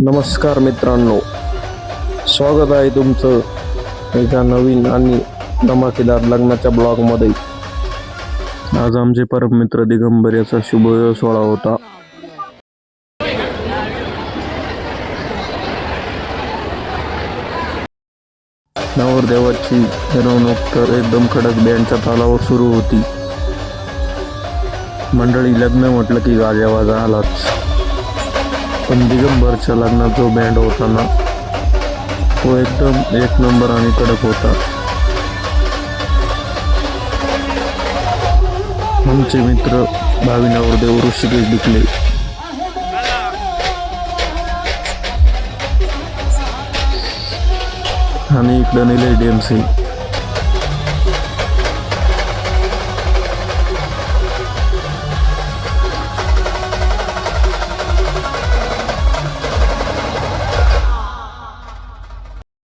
नमस्कार मित्रांनो, स्वागत आहे तुमचं एका नवीन आणि धमाकेदार लग्नाच्या ब्लॉगमध्ये। आज आमचे परम मित्र दिगंबर याचा शुभविवाह सोहळा होता। नवरदेवाची मिरवणूक तर एकदम कडक बँडच्या तालावर सुरू होती। मंडळी लग्न म्हटलं की गाजावाजा आलाच, पण दिगंबरच्या लग्नात जो बँड होता ना, तो एकदम एक नंबर आणि कडक होता। आमचे मित्र भावी नवरदेव ऋषिकेश डिकले आणि इकडे निलेश DMC।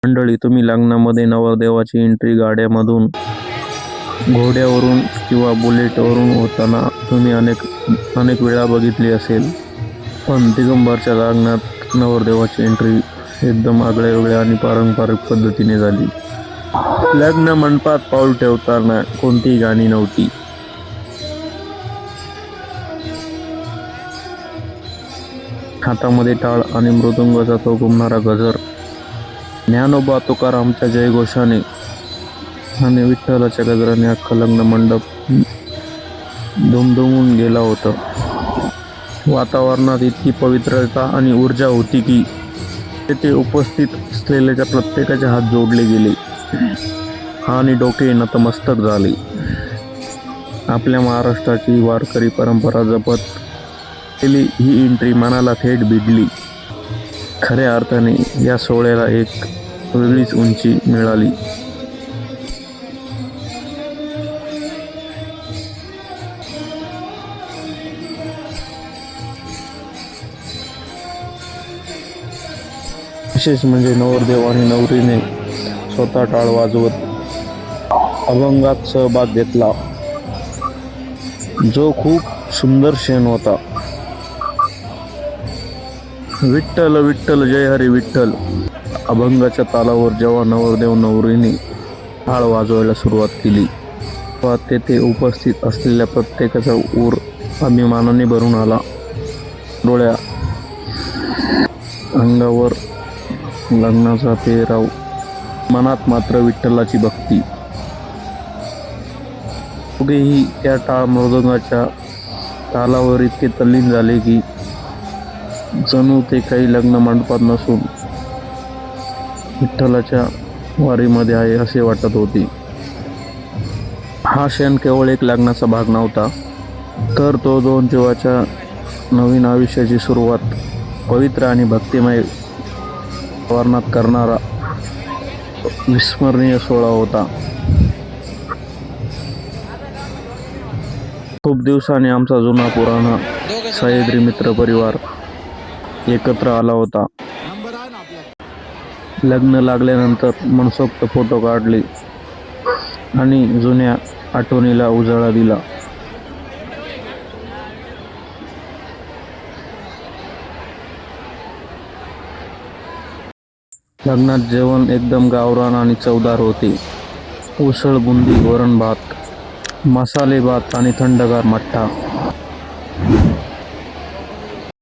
मंडळी, तुम्ही लग्नामध्ये नवरदेवाची एंट्री गाड्यामधून, घोड्यावरून किंवा बुलेटवरून होताना तुम्ही अनेक वेळा बघितली असेल, पण दिगंबरच्या लग्नात नवरदेवाची एंट्री एकदम आगळ्या आणि पारंपरिक पद्धतीने झाली। लग्न मंडपात पाऊल ठेवताना कोणतीही गाणी नव्हती। हातामध्ये टाळ आणि मृदुंगाचा तो घुमणारा गजर, ज्ञानोबा तुकारामच्या जयघोषाने आणि विठ्ठलाच्या गजराने अख्खा लग्न मंडप दुमदुमून गेला होता। वातावरणात इतकी पवित्रता आणि ऊर्जा होती की तेथे उपस्थित असलेल्या प्रत्येकाचे हात जोडले गेले आणि डोके नतमस्तक झाले। आपल्या महाराष्ट्राची वारकरी परंपरा जपत केली ही एंट्री मनाला थेट भिडली। खऱ्या अर्थाने या सोहळ्याला एक वेगळीच उंची मिळाली। विशेष म्हणजे नवरदेव आणि नवरीने स्वतः टाळ वाजवत अभंगात सहभाग घेतला, जो खूप सुंदर क्षण होता। विठ्ठल विठ्ठल जय हरी विठ्ठल अभंगाच्या तालावर जेव्हा नवरदेव नवरीने टाळ वाजवायला सुरुवात केली, तेव्हा तेथे उपस्थित असलेल्या प्रत्येकाचा ऊर अभिमानाने भरून आला। डोळ्या अंगावर लग्नाचा पेहराव, मनात मात्र विठ्ठलाची भक्ती। दोघेही त्या टाळ मृदंगाच्या तालावर इतके तल्लीन झाले की जणू ते काही लग्न मंडपात नसून विठ्ठलाच्या वारीमध्ये आहे असे वाटत होते। हा क्षण केवळ एक लग्नाचा भाग नव्हता, तर तो दोन जीवाच्या नवीन आयुष्याची सुरुवात, पवित्र आणि भक्तिमय वातावरणात करणारा विस्मरणीय सोहळा होता। खूप दिवसांनी आमचा जुना पुराणा सह्याद्री मित्र परिवार एकत्र आला होता। लग्न लागल्यानंतर मनसोक्त फोटो काढले आणि जुन्या आठवणीला उजाळा दिला। लग्नात जेवण एकदम गावरान आणि चवदार होते। उसळ, बुंदी, वरण भात, मसाले भात आणि थंडगार मठ्ठा।